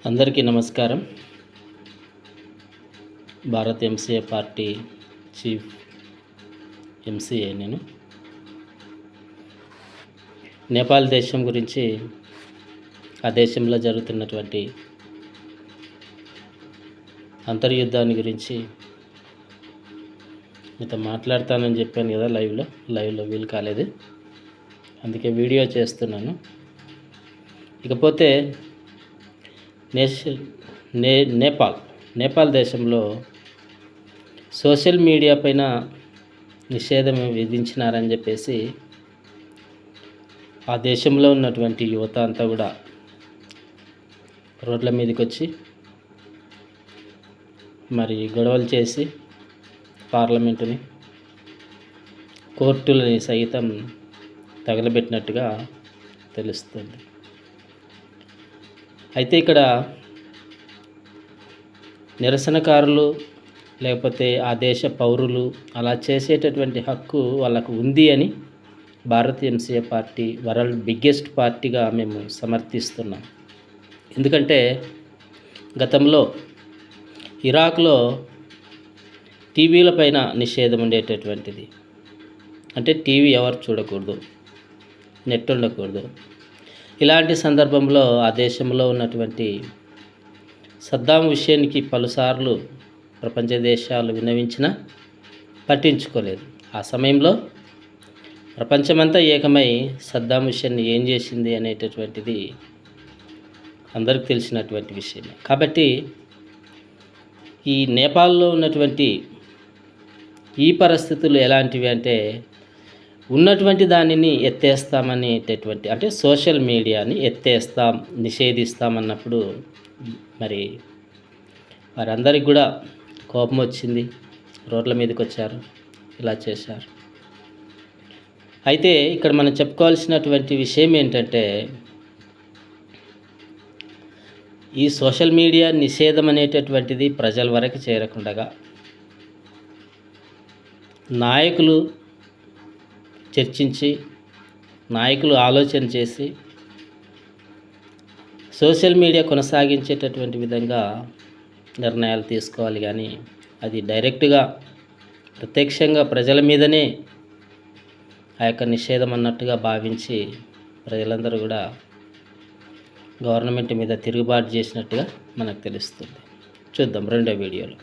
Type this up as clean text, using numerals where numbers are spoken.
అందరికీ నమస్కారం. Bharat MCA party chief MCA నేను. నేపాల్ దేశం గురించి, ఆ దేశంలో జరుగుతున్నటువంటి అంతర్యుద్ధాన్ని గురించి మీతో మాట్లాడతానని చెప్పాను కదా. లైవ్లో వీలు కాలేదు, అందుకే వీడియో చేస్తున్నాను. ఇకపోతే నేపాల్ దేశంలో సోషల్ మీడియా పైన నిషేధం విధించినారని చెప్పేసి ఆ దేశంలో ఉన్నటువంటి యువత అంతా కూడా రోడ్ల మీదకి వచ్చి మరి గొడవలు చేసి పార్లమెంటుని, కోర్టులని సైతం తగలబెట్టినట్టుగా తెలుస్తుంది. అయితే ఇక్కడ నిరసనకారులు లేకపోతే ఆ దేశ పౌరులు అలా చేసేటటువంటి హక్కు వాళ్ళకు ఉంది అని Bharat MCA party world biggest పార్టీగా మేము సమర్థిస్తున్నాం. ఎందుకంటే గతంలో ఇరాక్లో టీవీల పైన నిషేధం ఉండేటటువంటిది. అంటే టీవీ ఎవరు చూడకూడదు, నెట్ ఉండకూడదు. ఇలాంటి సందర్భంలో ఆ దేశంలో ఉన్నటువంటి సద్దాం హుస్సేన్కి పలుసార్లు ప్రపంచ దేశాలు విన్నవించినా పట్టించుకోలేదు. ఆ సమయంలో ప్రపంచమంతా ఏకమై సద్దాం హుస్సేన్ ఏం చేసింది అనేటటువంటిది అందరికీ తెలిసినటువంటి విషయమే. కాబట్టి ఈ నేపాల్లో ఉన్నటువంటి ఈ పరిస్థితులు ఎలాంటివి అంటే, ఉన్నటువంటి దానిని ఎత్తేస్తామనేటటువంటి, అంటే సోషల్ మీడియాని నిషేధిస్తామన్నప్పుడు మరి వారందరికి కూడా కోపం వచ్చింది, రోడ్ల మీదకి వచ్చారు, ఇలా చేశారు. అయితే ఇక్కడ మనం చెప్పుకోవాల్సినటువంటి విషయం ఏంటంటే, ఈ సోషల్ మీడియా నిషేధం అనేటటువంటిది ప్రజల వరకు చేరకుండగా నాయకులు చర్చించి, నాయకులు ఆలోచన చేసి సోషల్ మీడియా కొనసాగించేటటువంటి విధంగా నిర్ణయాలు తీసుకోవాలి. కానీ అది డైరెక్ట్గా ప్రత్యక్షంగా ప్రజల మీదనే ఆ యొక్క నిషేధం అన్నట్టుగా భావించి ప్రజలందరూ కూడా గవర్నమెంట్ మీద తిరుగుబాటు చేసినట్టుగా మనకు తెలుస్తుంది. చూద్దాం రెండో వీడియోలో.